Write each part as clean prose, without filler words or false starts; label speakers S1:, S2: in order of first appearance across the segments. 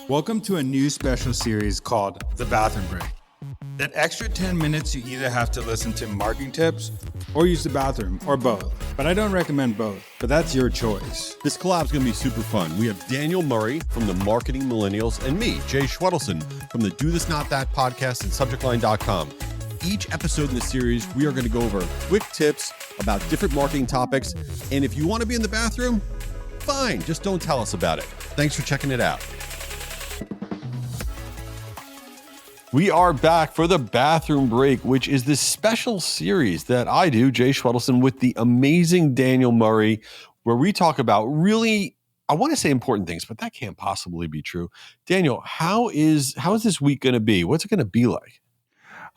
S1: Welcome to a new special series called The Bathroom Break. That extra 10 minutes you either have to listen to marketing tips or use the bathroom or both. But I don't recommend both, but that's your choice.
S2: This collab is going to be super fun. We have Daniel Murray from the Marketing Millennials and me, Jay Schwedelson from the Do This Not That podcast and subjectline.com. Each episode in the series, we are going to go over quick tips about different marketing topics. And if you want to be in the bathroom, fine, just don't tell us about it. Thanks for checking it out. We are back for the Bathroom Break, which is this special series that I do, Jay Schwedelson, with the amazing Daniel Murray, where we talk about really, I want to say important things, but that can't possibly be true. Daniel, how is this week going to be? What's it going to be like?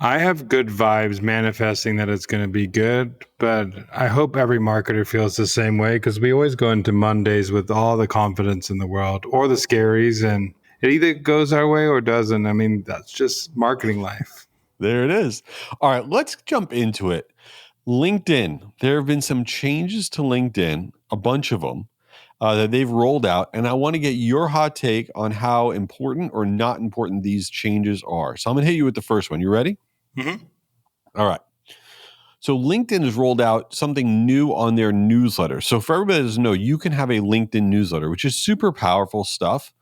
S3: I have good vibes manifesting that it's going to be good, but I hope every marketer feels the same way because we always go into Mondays with all the confidence in the world or the scaries, and it either goes our way or doesn't. I mean, that's just marketing life.
S2: There it is. All right, let's jump into it. LinkedIn. There have been some changes to LinkedIn, a bunch of them, that they've rolled out. And I want to get your hot take on how important or not important these changes are. So I'm going to hit you with the first one. You ready?
S3: Mm-hmm.
S2: All right. So LinkedIn has rolled out something new on their newsletter. So for everybody that doesn't know, you can have a LinkedIn newsletter, which is super powerful stuff.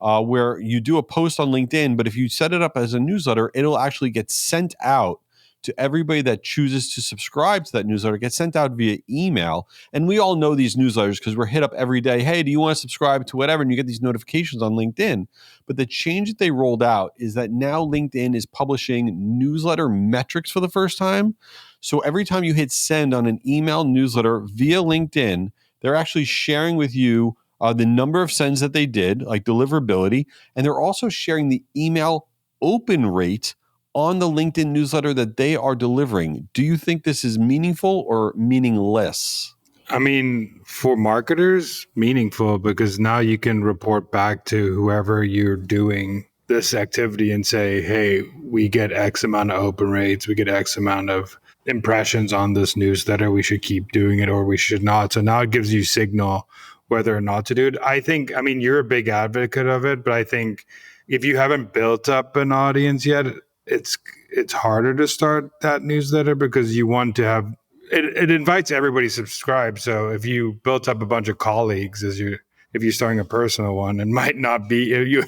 S2: Where you do a post on LinkedIn, but if you set it up as a newsletter, it'll actually get sent out to everybody that chooses to subscribe to that newsletter, get sent out via email. And we all know these newsletters because we're hit up every day. Hey, do you want to subscribe to whatever? And you get these notifications on LinkedIn. But the change that they rolled out is that now LinkedIn is publishing newsletter metrics for the first time. So every time you hit send on an email newsletter via LinkedIn, they're actually sharing with you the number of sends that they did, like deliverability, and they're also sharing the email open rate on the LinkedIn newsletter that they are delivering. Do you think this is meaningful or meaningless?
S3: I mean, for marketers, meaningful because now you can report back to whoever you're doing this activity and say, hey, we get X amount of open rates, we get X amount of impressions on this newsletter, we should keep doing it or we should not. So now it gives you signal whether or not to do it. I mean, you're a big advocate of it, but I think if you haven't built up an audience yet, it's harder to start that newsletter because you want to have it invites everybody to subscribe. So if you built up a bunch of colleagues if you're starting a personal one, it might not be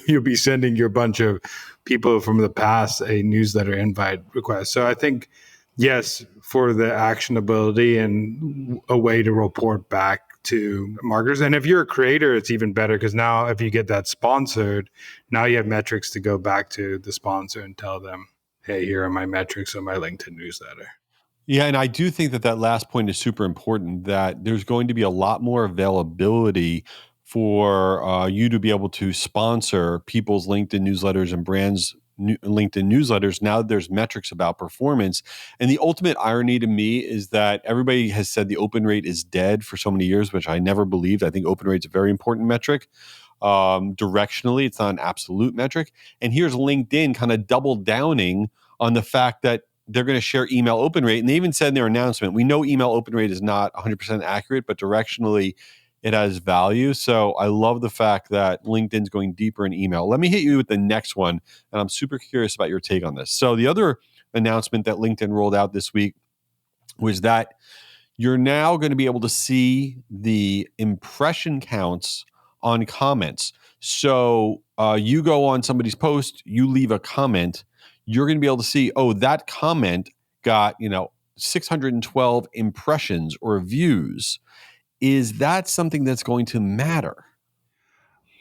S3: you'll be sending your bunch of people from the past a newsletter invite request. So I think yes, for the actionability and a way to report back to marketers. And if you're a creator, it's even better because now if you get that sponsored, now you have metrics to go back to the sponsor and tell them, hey, here are my metrics on my LinkedIn newsletter.
S2: Yeah, and I do think that last point is super important, that there's going to be a lot more availability for you to be able to sponsor people's LinkedIn newsletters and brands' LinkedIn newsletters. Now that there's metrics about performance. And the ultimate irony to me is that everybody has said the open rate is dead for so many years, which I never believed. I think open rate's a very important metric. Directionally, it's not an absolute metric. And here's LinkedIn kind of double downing on the fact that they're going to share email open rate. And they even said in their announcement, we know email open rate is not 100% accurate, but directionally it has value. So I love the fact that LinkedIn's going deeper in email. Let me hit you with the next one. And I'm super curious about your take on this. So the other announcement that LinkedIn rolled out this week was that you're now going to be able to see the impression counts on comments. So you go on somebody's post, you leave a comment, you're going to be able to see, oh, that comment got, 612 impressions or views. Is that something that's going to matter?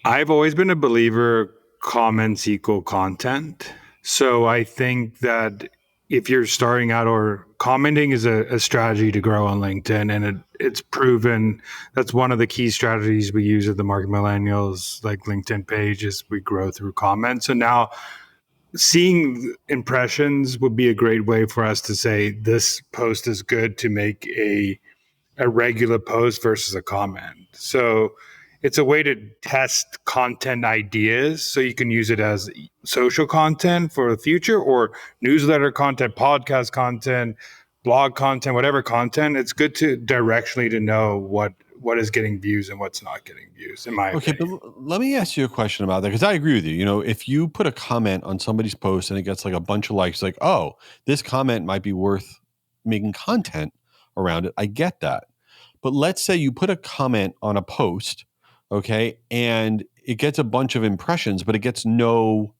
S3: I've always been a believer comments equal content. So I think that if you're starting out, or commenting is a strategy to grow on LinkedIn, and it's proven that's one of the key strategies we use at the Marketing Millennials, like LinkedIn page, is we grow through comments. So now seeing impressions would be a great way for us to say this post is good to make a regular post versus a comment. So it's a way to test content ideas so you can use it as social content for the future, or newsletter content, podcast content, blog content, whatever content. It's good to directionally to know what what is getting views and what's not getting views, in my
S2: Okay, but
S3: opinion.
S2: let me ask you a question about that because I agree with you. You know, if you put a comment on somebody's post and it gets like a bunch of likes, like, oh, this comment might be worth making content around it. I get that. But let's say you put a comment on a post, okay, and it gets a bunch of impressions, but it gets no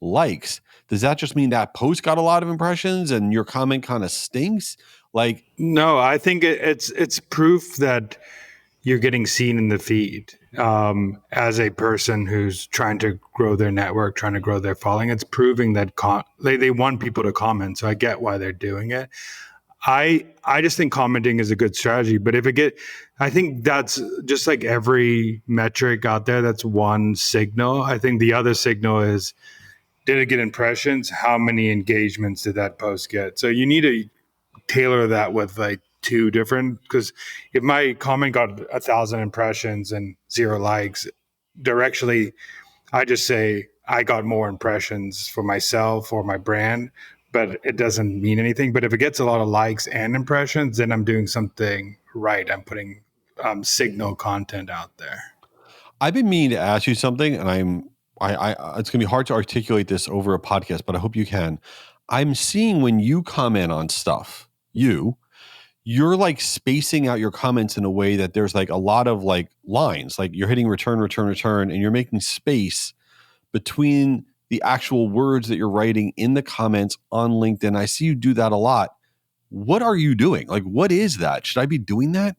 S2: likes. Does that just mean that post got a lot of impressions and your comment kind of stinks? Like,
S3: No, I think it's proof that you're getting seen in the feed, as a person who's trying to grow their network, trying to grow their following. It's proving that they want people to comment. So I get why they're doing it. I just think commenting is a good strategy. But I think that's just like every metric out there. That's one signal. I think the other signal is, did it get impressions? How many engagements did that post get? So you need to tailor that with like two different, because if my comment got 1,000 impressions and 0 likes, directionally I just say I got more impressions for myself or my brand, but it doesn't mean anything. But if it gets a lot of likes and impressions, then I'm doing something right. I'm putting signal content out there.
S2: I've been meaning to ask you something, and it's gonna be hard to articulate this over a podcast, but I hope you can. I'm seeing when you comment on stuff, you're like spacing out your comments in a way that there's like a lot of like lines, like you're hitting return, return, return, and you're making space between the actual words that you're writing in the comments on LinkedIn. I see you do that a lot. What are you doing? Like, what is that? Should I be doing that?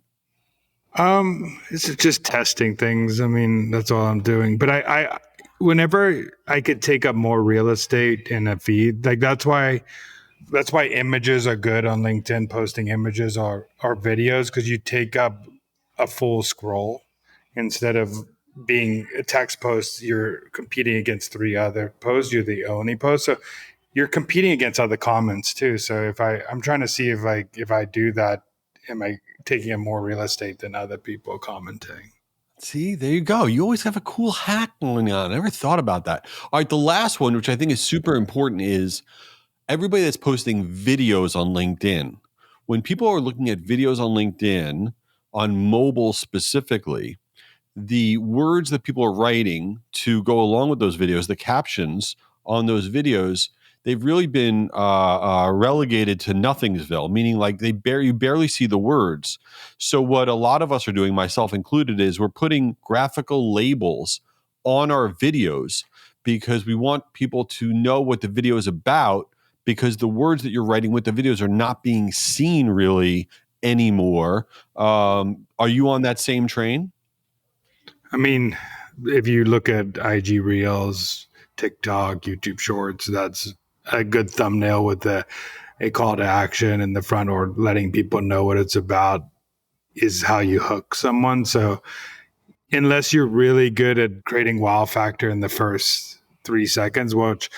S3: It's just testing things. I mean, that's all I'm doing. But whenever I could take up more real estate in a feed, like that's why images are good on LinkedIn. Posting images or videos, because you take up a full scroll instead of being a text post. You're competing against 3 other posts. You're the only post, so you're competing against other comments too. So I'm trying to see if I do that, am I taking up more real estate than other people commenting?
S2: See, there you go. You always have a cool hack going on. I never thought about that. All right, the last one, which I think is super important, is everybody that's posting videos on LinkedIn. When people are looking at videos on LinkedIn, on mobile specifically, the words that people are writing to go along with those videos, the captions on those videos, they've really been relegated to nothingsville, meaning like you barely see the words. So what a lot of us are doing, myself included, is we're putting graphical labels on our videos because we want people to know what the video is about, because the words that you're writing with the videos are not being seen really anymore. Are you on that same train?
S3: I mean, if you look at IG Reels, TikTok, YouTube Shorts, that's a good thumbnail with a call to action in the front, or letting people know what it's about, is how you hook someone. So unless you're really good at creating wow factor in the first 3 seconds, which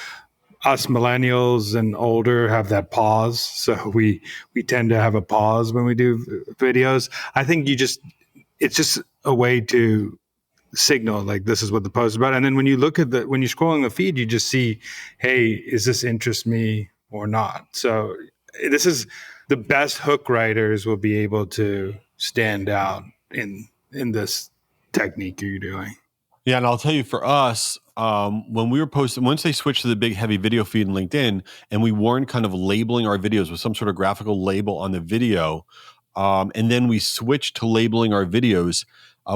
S3: us millennials and older have that pause, so we tend to have a pause when we do videos. I think it's just a way to signal like this is what the post is about. And then when you look at when you're scrolling the feed, you just see, hey, is this interest me or not? So this is the best hook writers will be able to stand out in this technique you're doing.
S2: Yeah, and I'll tell you, for us, when we were posting, once they switched to the big heavy video feed in LinkedIn, and we weren't kind of labeling our videos with some sort of graphical label on the video, and then we switched to labeling our videos,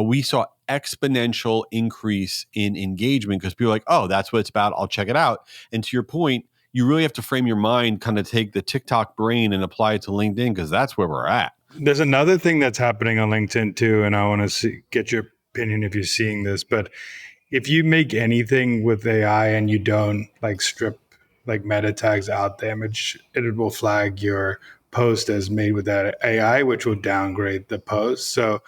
S2: we saw exponential increase in engagement because people are like, oh, that's what it's about. I'll check it out. And to your point, you really have to frame your mind, kind of take the TikTok brain and apply it to LinkedIn, because that's where we're at.
S3: There's another thing that's happening on LinkedIn too, and I want to get your opinion if you're seeing this. But if you make anything with AI and you don't like strip like meta tags out the image, it will flag your post as made with that AI, which will downgrade the post. So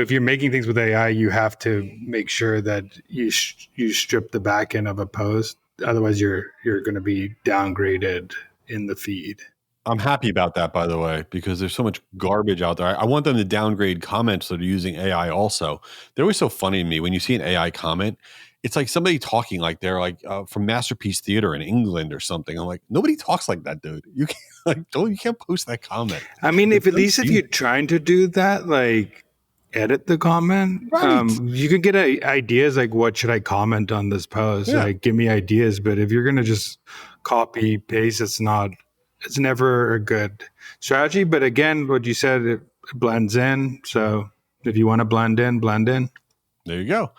S3: if you're making things with AI, you have to make sure that you strip the back end of a post. Otherwise, you're going to be downgraded in the feed.
S2: I'm happy about that, by the way, because there's so much garbage out there. I want them to downgrade comments that are using AI also. They're always so funny to me when you see an AI comment. It's like somebody talking like they're like from Masterpiece Theater in England or something. I'm like, nobody talks like that, dude. You can't you can't post that comment.
S3: I mean, if at least if you're trying to do that, like edit the comment.
S2: Right.
S3: You can get ideas like, what should I comment on this post?
S2: Yeah.
S3: Like, give me ideas. But if you're gonna just copy paste, it's never a good strategy. But again, what you said, it blends in. So if you want to blend in, blend in.
S2: There you go.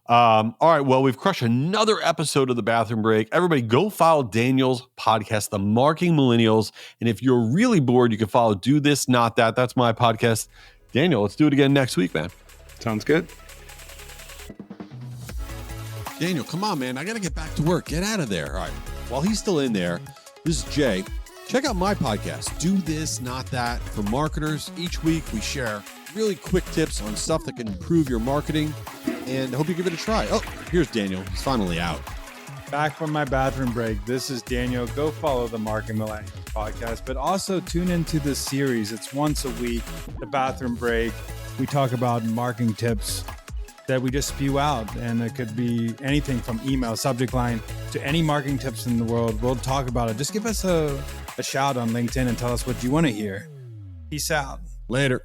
S2: All right. Well, we've crushed another episode of The Bathroom Break. Everybody go follow Daniel's podcast, The Marketing Millennials. And if you're really bored, you can follow Do This, Not That. That's my podcast. Daniel, let's do it again next week, man.
S3: Sounds good.
S4: Daniel, come on, man. I got to get back to work. Get out of there. All right. While he's still in there, this is Jay. Check out my podcast, Do This, Not That, for marketers. Each week we share really quick tips on stuff that can improve your marketing, and I hope you give it a try. Oh, here's Daniel. He's finally out.
S1: Back from my bathroom break. This is Daniel. Go follow the Marketing Millennials podcast, but also tune into this series. It's once a week, the bathroom break. We talk about marketing tips that we just spew out, and it could be anything from email subject line to any marketing tips in the world. We'll talk about it. Just give us a shout on LinkedIn and tell us what you want to hear. Peace out.
S4: Later.